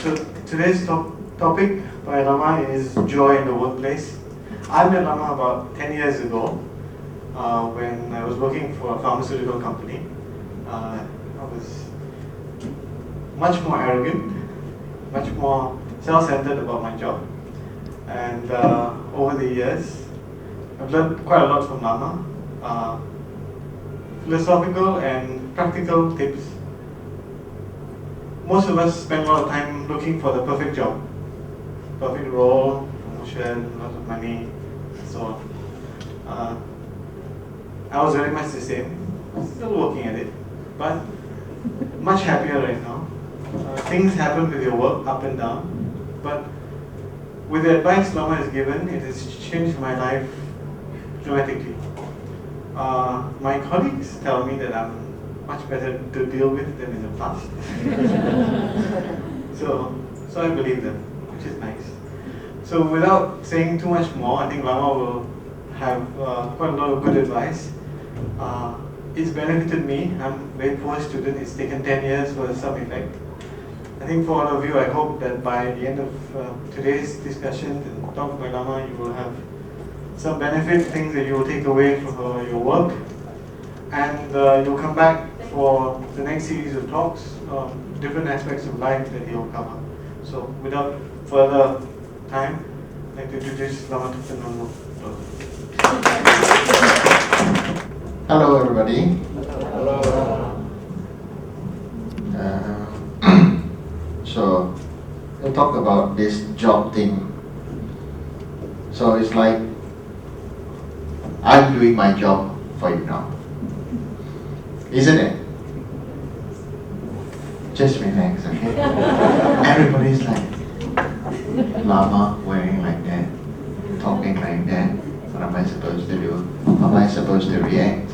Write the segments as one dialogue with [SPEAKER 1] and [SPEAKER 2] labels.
[SPEAKER 1] So today's topic by Lama is joy in the workplace. I met Lama about 10 years ago when I was working for a pharmaceutical company. I was much more arrogant, much more self-centered about my job. And over the years, I've learned quite a lot from Lama. Philosophical and practical tips. Most of us spend a lot of time looking for the perfect job, perfect role, promotion, lots of money, and so on. I was very much the same, still working at it, but much happier right now. Things happen with your work, up and down, but with the advice Lama has given, it has changed my life dramatically. My colleagues tell me that I'm much better to deal with than in the past. so I believe them, which is nice. So without saying too much more, I think Lama will have quite a lot of good advice. It's benefited me. I'm a very poor student. It's taken 10 years for some effect. I think for all of you, I hope that by the end of today's discussion and talk by Lama, you will have some benefit, things that you will take away from your work, and you'll come back for the next series of talks on different aspects of life that he'll cover. So without further time, I'd like to introduce Lama Thekchen.
[SPEAKER 2] Hello everybody.
[SPEAKER 1] Hello.
[SPEAKER 2] So we'll talk about this job thing. So it's like I'm doing my job for you now, isn't it? Just relax, okay? Everybody's like, Lama wearing like that, talking like that. What am I supposed to do? How am I supposed to react?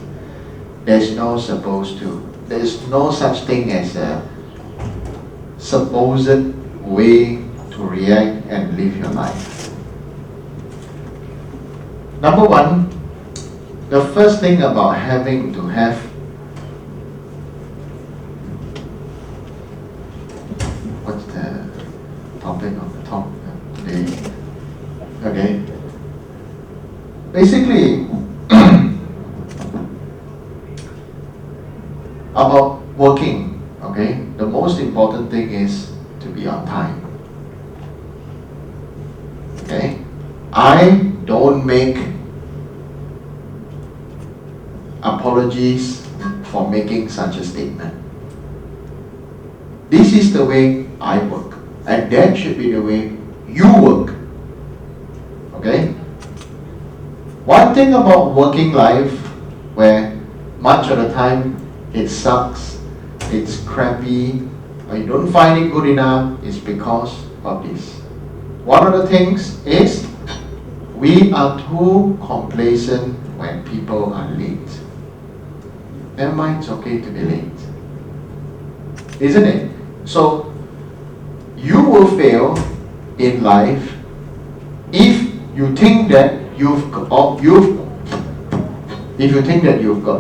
[SPEAKER 2] There's no supposed to. There's no such thing as a supposed way to react and live your life. Number one, the first thing about having to have what's the topic of the talk today? Okay. Basically, about working, okay, the most important thing is to be on time. Okay? I don't make apologies for making such a statement. This is the way I work, and that should be the way you work. Okay? One thing about working life where much of the time it sucks, it's crappy, or you don't find it good enough is because of this. One of the things is we are too complacent when people are late. Never mind, it's okay to be late. Isn't it? So you will fail in life if you think that you've got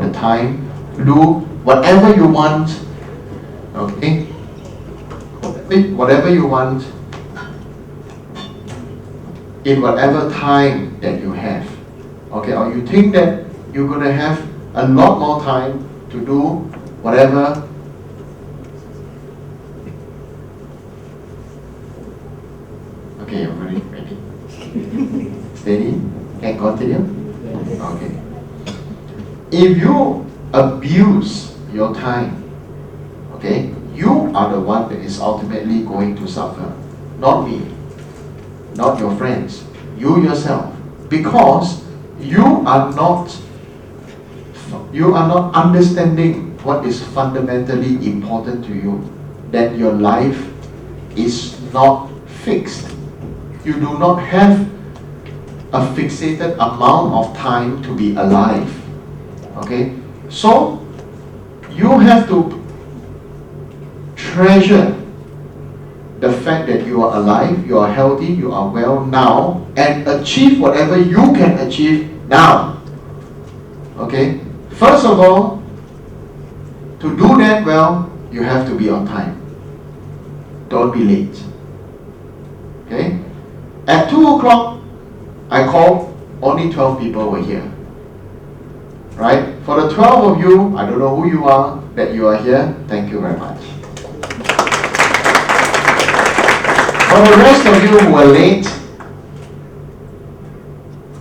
[SPEAKER 2] the time to do whatever you want, okay? Whatever you want in whatever time that you have, okay? Or you think that you're going to have a lot more time to do whatever. Okay, everybody ready? Steady? Can continue? Okay. If you abuse your time, okay, you are the one that is ultimately going to suffer, not me, not your friends, you yourself, because you are not understanding what is fundamentally important to you, that your life is not fixed. You do not have a fixated amount of time to be alive. Okay? So, you have to treasure the fact that you are alive, you are healthy, you are well now, and achieve whatever you can achieve now. Okay? First of all, to do that well, you have to be on time. Don't be late. At 2 o'clock, I called, only 12 people were here. Right? For the 12 of you, I don't know who you are, that you are here, thank you very much. For the rest of you who were late,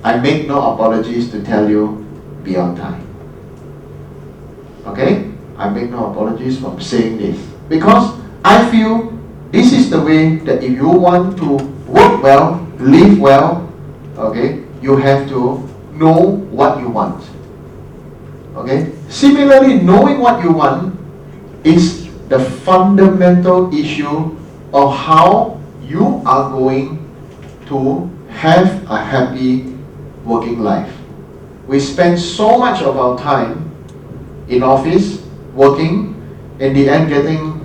[SPEAKER 2] I make no apologies to tell you, be on time. Okay? I make no apologies for saying this. Because I feel this is the way that if you want to work well, live well, okay, you have to know what you want. Okay? Similarly, knowing what you want is the fundamental issue of how you are going to have a happy working life. We spend so much of our time in office, working, in the end getting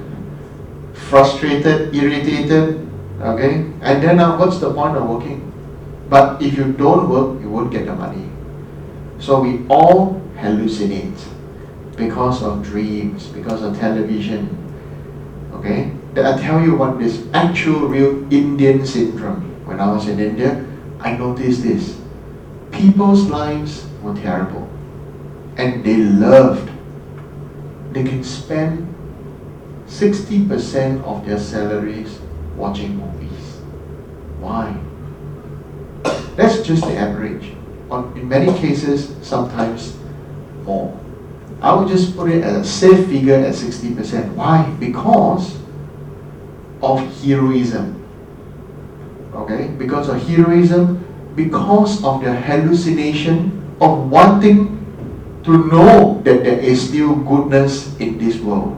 [SPEAKER 2] frustrated, irritated, okay? And then what's the point of working? But if you don't work, you won't get the money. So we all hallucinate because of dreams, because of television, okay? I tell you what, this actual real Indian syndrome. When I was in India, I noticed this. People's lives were terrible. And they loved. They can spend 60% of their salaries watching movies. Why? That's just the average. In many cases, sometimes more. I would just put it as a safe figure at 60%. Why? Because of heroism. Okay? Because of heroism, because of the hallucination of wanting to know that there is still goodness in this world.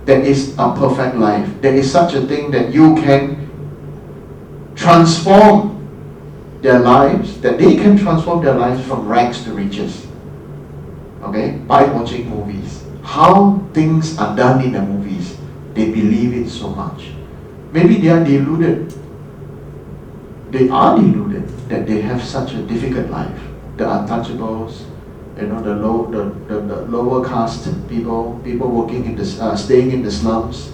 [SPEAKER 2] There is a perfect life. There is such a thing that you can transform their lives, that they can transform their lives from rags to riches. Okay? By watching movies. How things are done in the movies. They believe it so much. Maybe they are deluded. They are deluded that they have such a difficult life. The untouchables, the lower caste people working in the staying in the slums.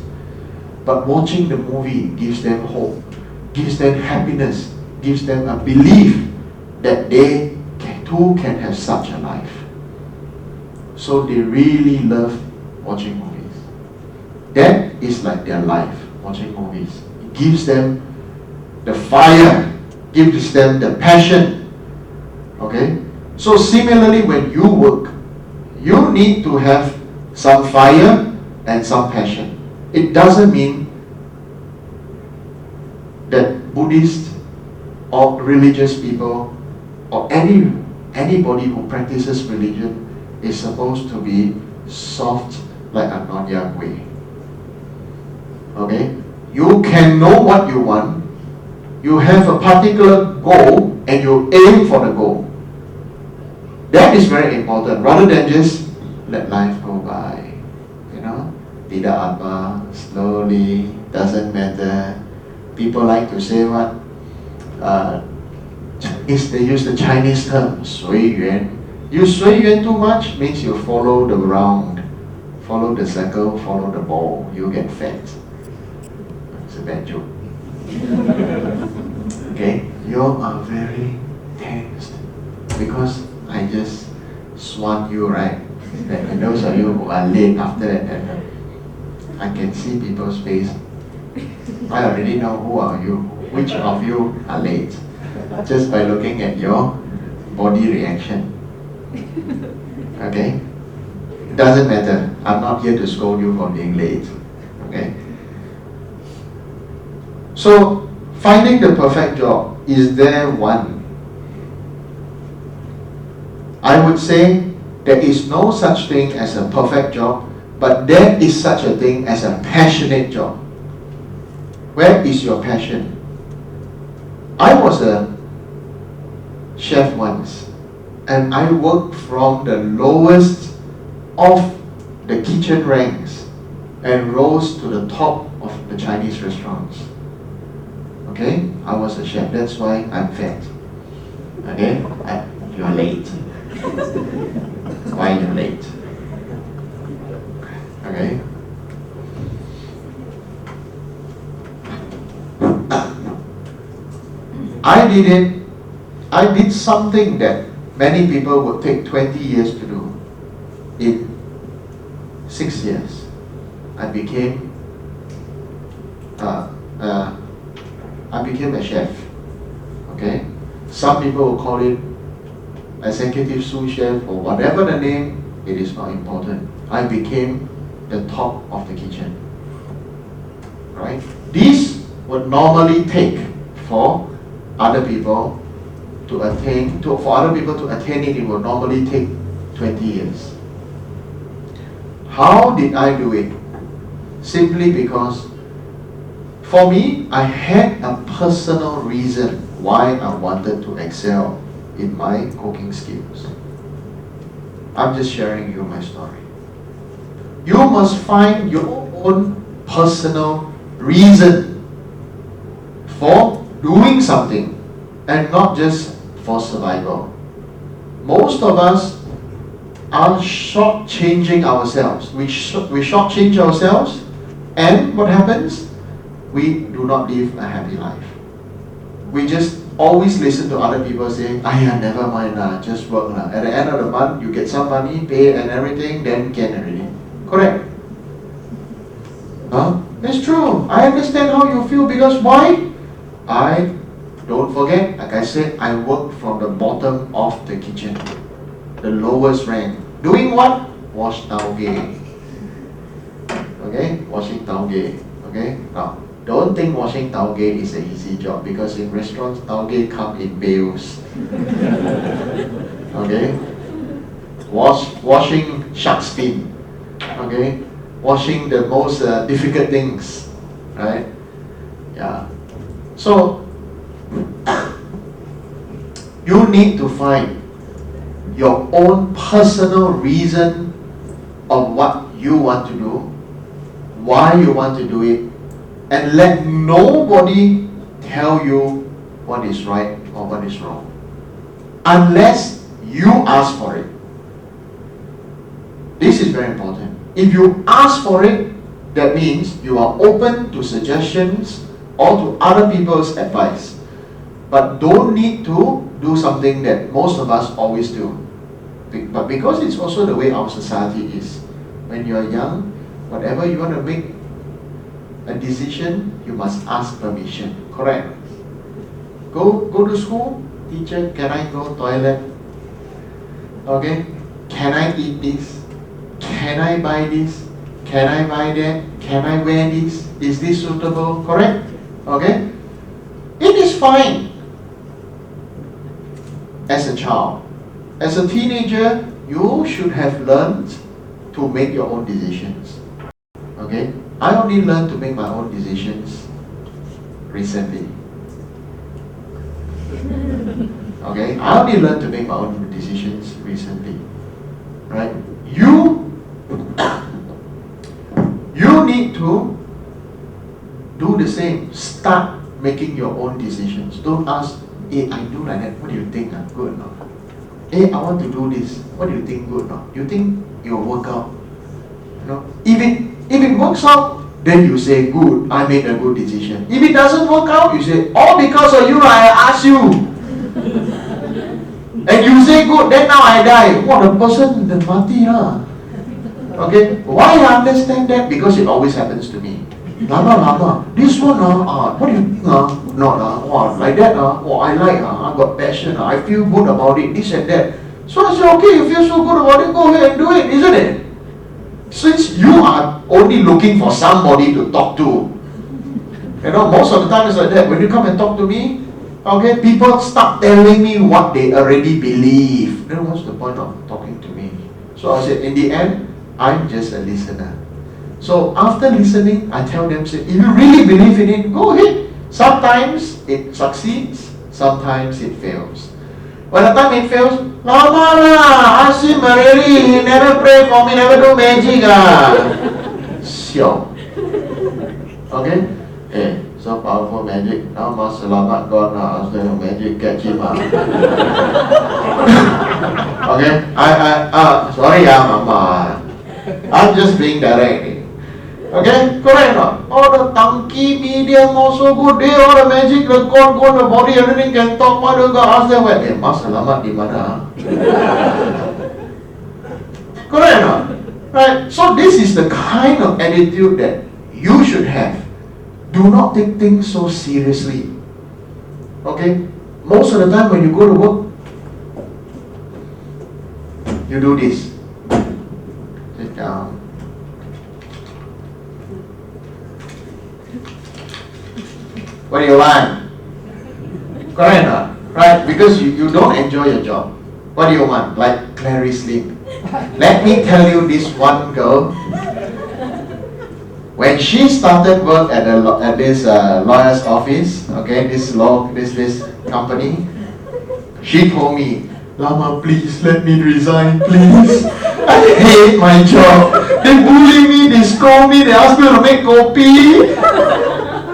[SPEAKER 2] But watching the movie gives them hope, gives them happiness, gives them a belief that they too can have such a life. So they really love watching movies. That is like their life, watching movies. It gives them the fire, gives them the passion. Okay? So similarly, when you work, you need to have some fire and some passion. It doesn't mean that Buddhists or religious people or anybody who practices religion is supposed to be soft like a Nyonya Kueh. Okay? You can know what you want, you have a particular goal, and you aim for the goal. That is very important, rather than just let life go by. You know? Tidak apa, slowly, doesn't matter. People like to say what? They use the Chinese term, 随缘. You 随缘 too much means you follow the round, follow the circle, follow the ball, you get fat. It's a bad joke. Okay, you are very tensed because I just swan you, right? And those of you who are late after that, I can see people's face. I already know who are you, which of you are late, just by looking at your body reaction. Okay? It doesn't matter. I'm not here to scold you for being late. Okay? So, finding the perfect job, is there one? I would say there is no such thing as a perfect job, but there is such a thing as a passionate job. Where is your passion? I was a chef once, and I worked from the lowest of the kitchen ranks and rose to the top of the Chinese restaurants. Okay? I was a chef, that's why I'm fat. Okay? You're late. Why you're late? Okay? I did it. I did something that many people would take 20 years to do. In 6 years, I became a chef. Okay, some people will call it executive sous chef or whatever the name. It is not important. I became the top of the kitchen. Right? This would normally take for other people to attain. For other people to attain it, it would normally take 20 years. How did I do it? Simply because for me, I had a personal reason why I wanted to excel in my cooking skills. I'm just sharing you my story. You must find your own personal reason for doing something and not just for survival. Most of us are shortchanging ourselves. We shortchange ourselves, and what happens? We do not live a happy life. We just always listen to other people saying, never mind lah, just work lah. At the end of the month, you get some money, pay and everything, then can already. Correct? Huh? It's true. I understand how you feel because why? Don't forget, like I said, I work from the bottom of the kitchen. The lowest rank. Doing what? Wash taugeh. Okay? Washing taugeh. Okay? Now, don't think washing taugeh is an easy job because in restaurants, taugeh come in bales. Okay? Washing shark's fin. Okay? Washing the most difficult things. Right? Yeah. So, you need to find your own personal reason of what you want to do, why you want to do it, and let nobody tell you what is right or what is wrong. Unless you ask for it. This is very important. If you ask for it, that means you are open to suggestions or to other people's advice. But don't need to do something that most of us always do. But because it's also the way our society is. When you are young, whatever you want to make a decision, you must ask permission. Correct? Go to school. Teacher, can I go toilet? Okay? Can I eat this? Can I buy this? Can I buy that? Can I wear this? Is this suitable? Correct? Okay? It is fine as a child. As a teenager, you should have learned to make your own decisions. Okay? I only learned to make my own decisions recently. Okay? I only learned to make my own decisions recently. Right? You need to do the same. Start making your own decisions. Don't ask, I do like that. What do you think? Good or not? I want to do this. What do you think? Good or not? You think it will work out? If it works out, then you say, good, I made a good decision. If it doesn't work out, you say, all because of you, I asked you. And you say good, then now I die. What a person, the mati lah. Okay? Why I understand that? Because it always happens to me. Lama, this one what do you think not like that I like I got passion I feel good about it, this and that. So I say, okay, you feel so good about it, go ahead and do it, isn't it? Since you are only looking for somebody to talk to, most of the time it's like that. When you come and talk to me, okay, people start telling me what they already believe. Then what's the point of talking to me? So I said, in the end, I'm just a listener. So after listening, I tell them, say, if you really believe in it, go ahead. Sometimes it succeeds, sometimes it fails. By the time it fails, Lama lah, ask him already, he never pray for me, never do magic Siao. Okay? So powerful magic. Now must selamat God lah, ask them magic, catch him Okay? Sorry Mama. I'm just being direct. Okay, correct or not? All the donkey medium also good. They all the magic, the god, go in the body, everything can talk. Why don't go ask them where? Eh, mas alamat di mana? Correct or not? Right? So this is the kind of attitude that you should have. Do not take things so seriously. Okay? Most of the time when you go to work, you do this. Sit down. What do you want? Correct or not? Right? Because you don't enjoy your job. What do you want? Like Clarice Lim. Let me tell you this one girl. When she started work at this lawyer's office, okay, this company, she told me, Lama, please let me resign, please. I hate my job. They bully me, they scold me, they ask me to make kopi.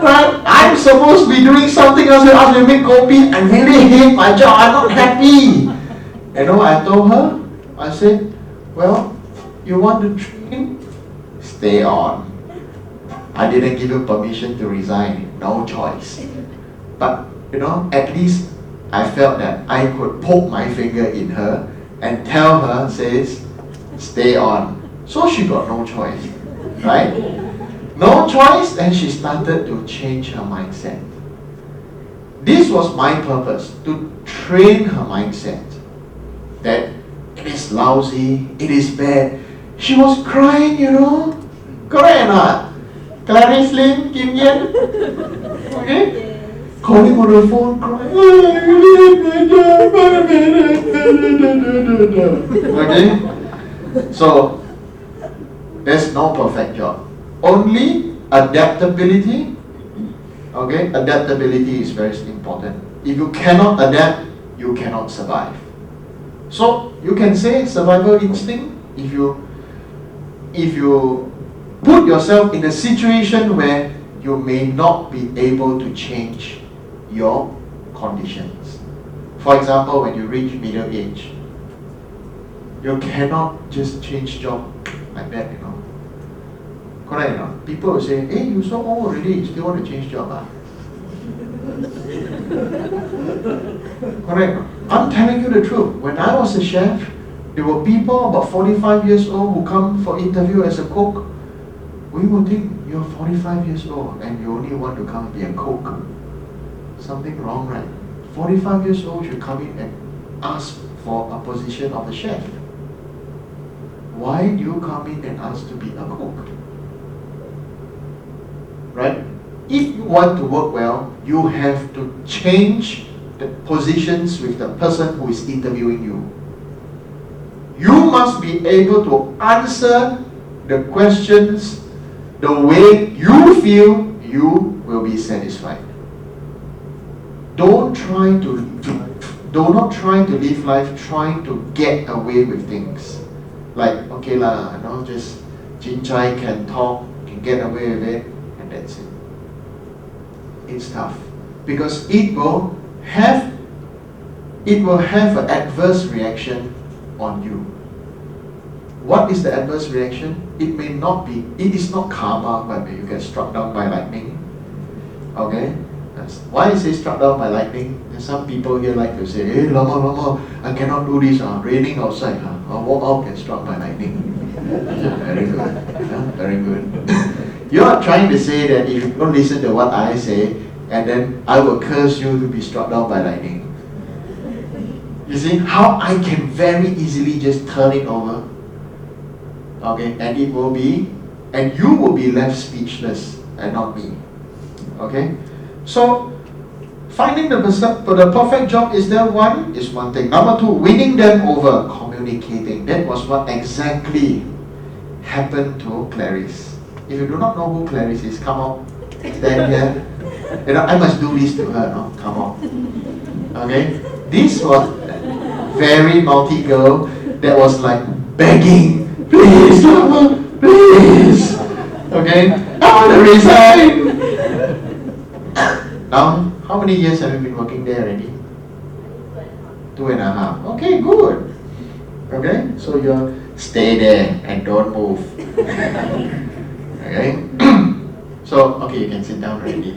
[SPEAKER 2] Right? I'm supposed to be doing something else. They ask me to make kopi. I really hate my job. I'm not happy. You know what I told her? I said, well, you want to train? Stay on. I didn't give you permission to resign. No choice. But, you know, at least I felt that I could poke my finger in her and tell her, says, stay on. So she got no choice. Right? No choice, and she started to change her mindset. This was my purpose, to train her mindset. That it is lousy, it is bad. She was crying, you know. Correct or not? Clarice Lim, Kim Yen. Okay? Calling on the phone, crying. Okay? So, there's no perfect job. Only adaptability. Okay? Adaptability is very important. If you cannot adapt, you cannot survive. So you can say survival instinct if you put yourself in a situation where you may not be able to change your conditions. For example, when you reach middle age, you cannot just change job like that, you know. Correct, you know? People will say, hey, you're so old already, you still want to change job, ah? Correct. I'm telling you the truth. When I was a chef, there were people about 45 years old who come for interview as a cook. We would think you're 45 years old and you only want to come be a cook. Something wrong, right? 45 years old should come in and ask for a position of a chef. Why do you come in and ask to be a cook? Right? If you want to work well, you have to change the positions with the person who is interviewing you. You must be able to answer the questions the way you feel you will be satisfied. Do not try to live life trying to get away with things. Like, okay lah, just Jinchai can talk, can get away with it, and that's it. It's tough because it will have an adverse reaction on you. What is the adverse reaction? It is not karma when you get struck down by lightning. Okay? Why is it struck down by lightning? There's some people here like to say, hey, Lama, I cannot do this, raining outside, I'll walk out and struck by lightning. Very good. Very good. You are trying to say that if you don't listen to what I say, and then I will curse you to be struck down by lightning. You see how I can very easily just turn it over. Okay, and you will be left speechless and not me. Okay, so finding the perfect job is one thing. Number two, winning them over, communicating. That was what exactly happened to Clarice. If you do not know who Clarice is, come on, stand here. I must do this to her, no? Come on. Okay? This was very naughty girl that was like begging, please, Lama, please. Okay? I want to resign. Now, how many years have you been working there already? 2.5. Okay, good. Okay? So you stay there and don't move. Okay? So, okay, you can sit down already.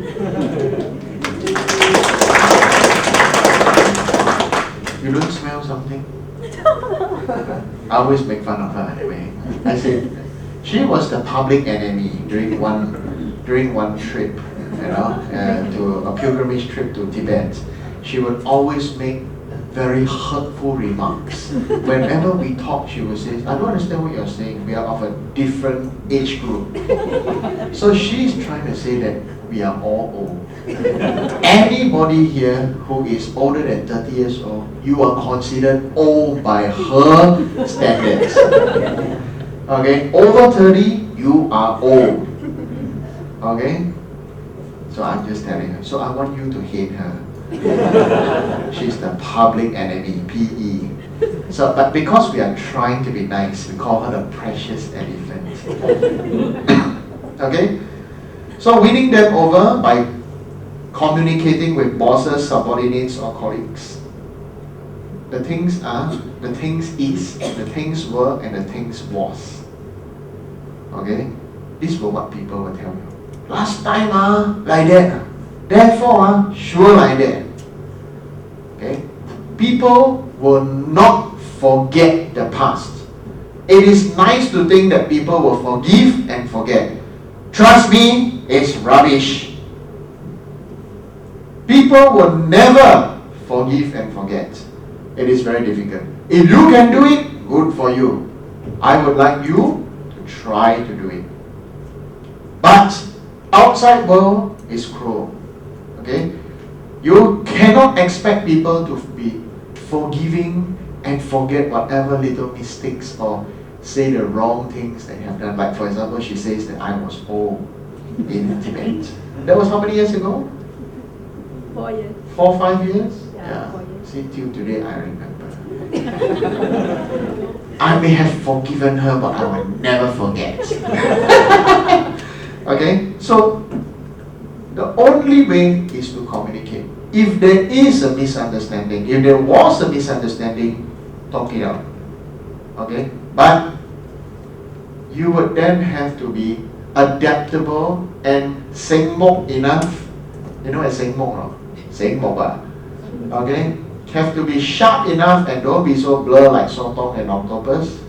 [SPEAKER 2] You don't smell something? I always make fun of her anyway. I said, she was the public enemy during one trip, to a pilgrimage trip to Tibet. She would always make very hurtful remarks. Whenever we talk, she would say, I don't understand what you're saying. We are of a different age group. So she's trying to say that we are all old. Anybody here who is older than 30 years old, you are considered old by her standards. Okay, over 30, you are old. Okay? So I'm just telling her. So I want you to hate her. She's the public enemy, PE. So, but because we are trying to be nice, we call her the precious elephant. Okay? So winning them over by communicating with bosses, subordinates, or colleagues. The things are, the things is, the things were, and the things was. Okay? These were what people will tell you. Last time, like that. Therefore, sure like that. Okay? People will not forget the past. It is nice to think that people will forgive and forget. Trust me, it's rubbish. People will never forgive and forget. It is very difficult. If you can do it, good for you. I would like you to try to do it. But outside world is cruel. Okay? You cannot expect people to be forgiving and forget whatever little mistakes or say the wrong things that you have done. Like for example, she says that I was old in Tibet. That was how many years ago?
[SPEAKER 3] 4 years.
[SPEAKER 2] 4 or 5 years?
[SPEAKER 3] Yeah. 4 years.
[SPEAKER 2] See, till today I remember. I may have forgiven her, but I will never forget. Okay? So, the only way is to communicate. If there is a misunderstanding, if there was a misunderstanding, talk it out. Okay? But you would then have to be adaptable and sengmok enough. You know what sengmok, no? Sengmok, okay? Have to be sharp enough and don't be so blur like sotong and octopus.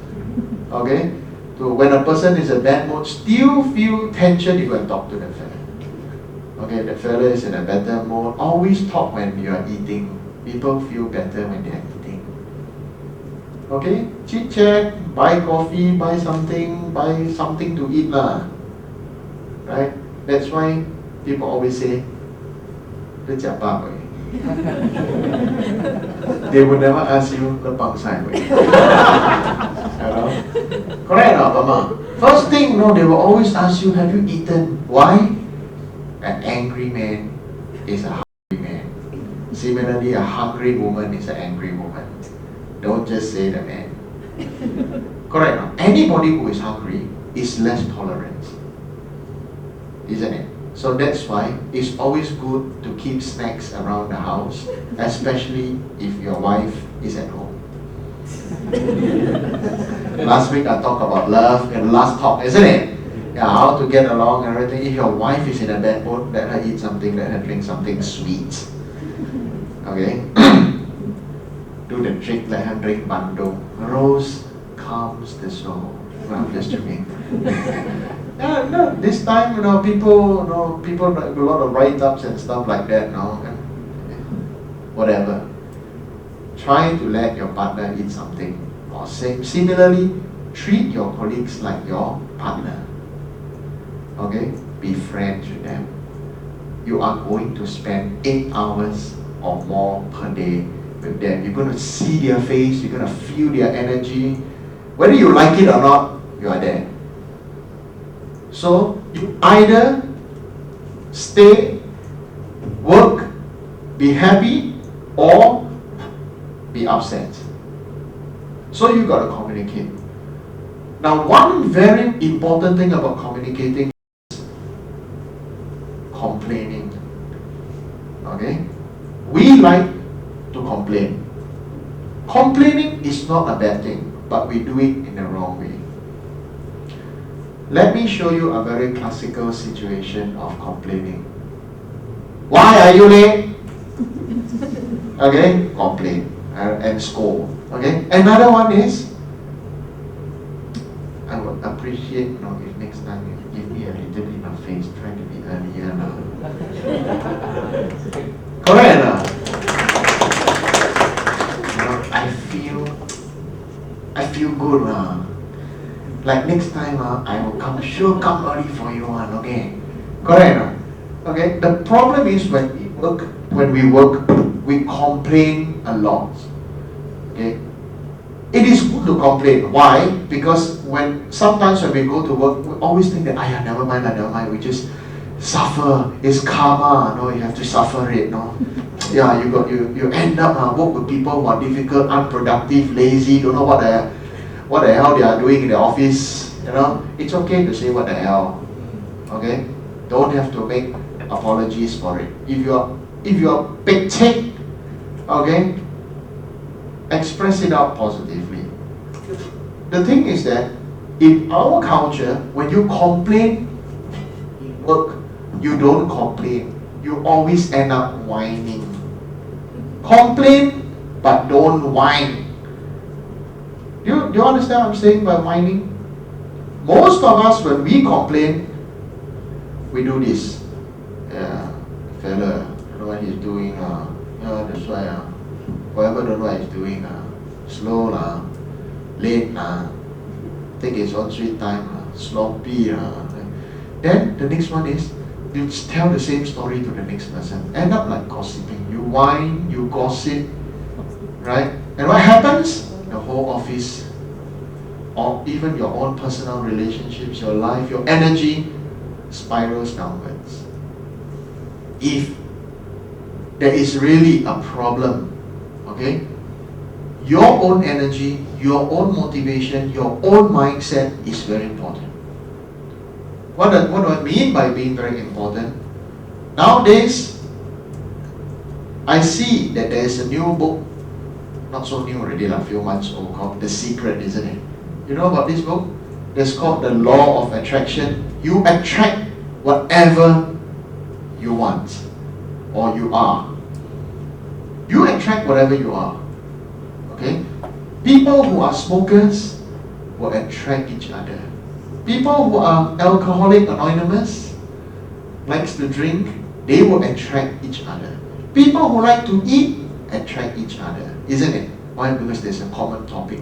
[SPEAKER 2] Okay? So when a person is in bad mood, still feel tension, you go and talk to the fella. Okay, the fella is in a better mood. Always talk when you are eating. People feel better when they are eating. Okay? Chit chat, buy coffee, buy something to eat lah. Right? That's why people always say, they will never ask you lepang sai. Correct or not, Mama? First thing, they will always ask you, have you eaten? Why? An angry man is a hungry man. Similarly, a hungry woman is an angry woman. Don't just say the man. Correct or not? Anybody who is hungry is less tolerant. Isn't it? So that's why it's always good to keep snacks around the house, especially if your wife is at home. Last week I talked about love and last talk, isn't it? Yeah, how to get along and everything. If your wife is in a bad mood, let her eat something, let her drink something sweet. Okay? Do the trick, let her drink bandung. Rose calms the soul. Well, I'm just joking. No, this time, people do a lot of write-ups and stuff like that, and whatever. Try to let your partner eat something. Or similarly, treat your colleagues like your partner. Okay? Be friends with them. You are going to spend 8 hours or more per day with them. You're going to see their face, you're going to feel their energy. Whether you like it or not, you are there. So, you either stay, work, be happy, or be upset. So you got to communicate. Now, one very important thing about communicating is complaining. Okay? We like to complain. Complaining is not a bad thing, but we do it in the wrong way. Let me show you a very classical situation of complaining. Why are you late? Okay, complain and scold. Okay, another one is, I would appreciate, if next time you give me a little bit of face, try to be earlier now. Correct or not? I feel good now. Like next time I will come early for you one, okay? Correct or not? Okay, the problem is when we work, we complain a lot. Okay? It is good to complain. Why? Because sometimes when we go to work, we always think that never mind, we just suffer. It's karma, you have to suffer it, Yeah, you end up work with people who are difficult, unproductive, lazy, don't know what the hell they are doing in the office. It's okay to say what the hell. Okay? Don't have to make apologies for it. If you are pek-chek, okay, express it out positively. The thing is that in our culture, when you complain in work, you don't complain. You always end up whining. Complain, but don't whine. Do you understand what I'm saying by whining? Most of us, when we complain, we do this. Yeah, fella, don't know what he's doing. Yeah, that's why. Whoever don't know what he's doing. Slow, late, take his own sweet time, sloppy. Then the next one is, you tell the same story to the next person. End up like gossiping. You whine, you gossip, right? And what happens? The whole office, or even your own personal relationships, your life, your energy spirals downwards. If there is really a problem, okay, your own energy, your own motivation, your own mindset is very important. What do I mean by being very important? Nowadays, I see that there is a new book, not so new already, a few months old, called The Secret, isn't it? You know about this book? It's called The Law of Attraction. You attract whatever you want, or you are. You attract whatever you are. Okay? People who are smokers will attract each other. People who are alcoholic anonymous, likes to drink, they will attract each other. People who like to eat attract each other, isn't it? Why? Because there's a common topic.